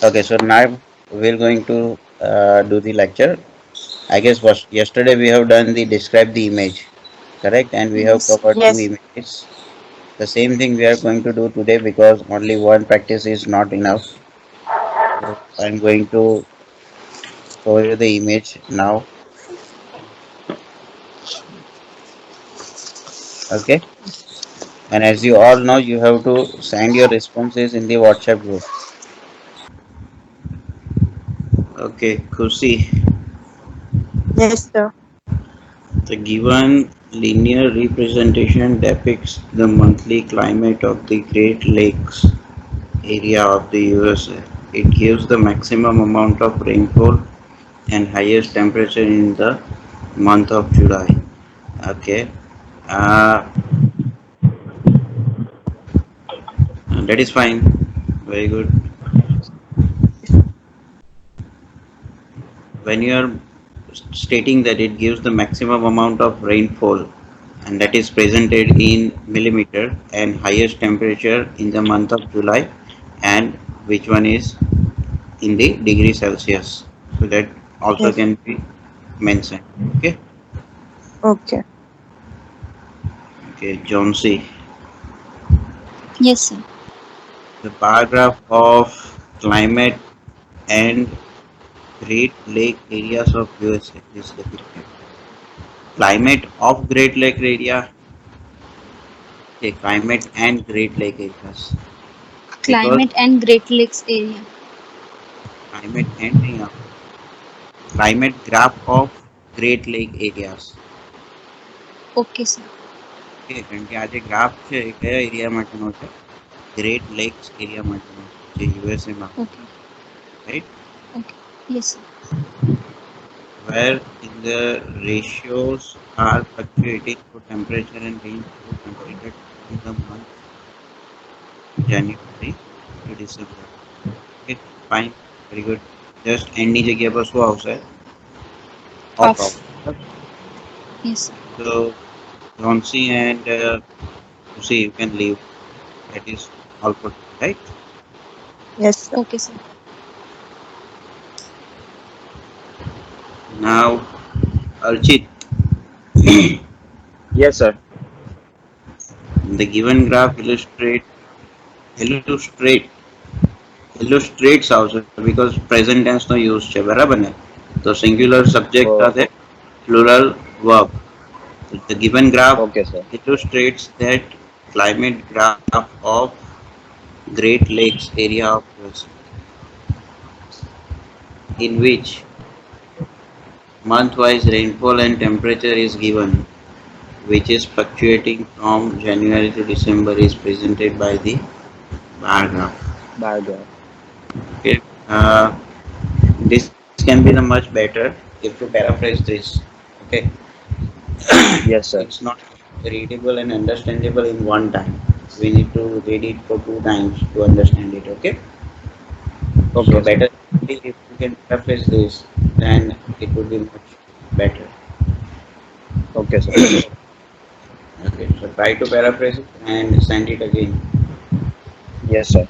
Okay, so now we're going to do the lecture. I guess was yesterday we have done the describe the image, correct? And we have Yes. covered two Yes. images. The same thing we are going to do today because only one practice is not enough. So I'm going to show you the image now. Okay. And as you all know, you have to send your responses in the WhatsApp group. Okay, Kusi. Yes, sir. The given linear representation depicts the monthly climate of the Great Lakes area of the USA. It gives the maximum amount of rainfall and highest temperature in the month of July. Okay, uh, that is fine. Very good. When you are stating that it gives the maximum amount of rainfall and that is presented in millimeter and highest temperature in the month of July, and which one is in the degree Celsius, so that also Yes. can be mentioned. Okay. Okay. Okay, John C. Yes, sir. The paragraph of climate and Great Lake areas of USA is depicted. Climate of Great Lake area. Okay, climate and Great Lake areas. Because Climate and Great Lakes area. climate and climate graph of Great Lake areas. Okay, sir. Okay, કારણ કે આ જે graph છે એ કયા area માટેનો છે? Great Lakes area માટેનો છે જે યુએસએ માં Okay. right? Okay. Yes, sir. Where in the ratios are fluctuating for temperature and rainfall considered in the month January to December. Okay, fine, very good. Just n ની જગ્યા પર શું આવશે? Off Off. આવશે. Yes, sir. So Ronsi and Lucy, you can leave. That is all for today, right? Yes, sir. Okay, sir. Now, Archit, Yes, sir. the given graph illustrate illustrates also because present tense no use છે બરાબર ને તો singular subject સાથે plural verb. The given graph Okay, sir. illustrates that climate graph of Great Lakes area of US in which month-wise rainfall and temperature is given, which is fluctuating from January to December, is presented by the bar graph. Background. Okay, this can be the much better if to paraphrase this. Okay, Yes, sir. it's not readable and understandable in one time. We need to read it for two times to understand it. Okay, so Okay, sir. better if you can paraphrase this, then it would be much better. Okay, sir. Okay, so try to paraphrase it and send it again. Yes, sir.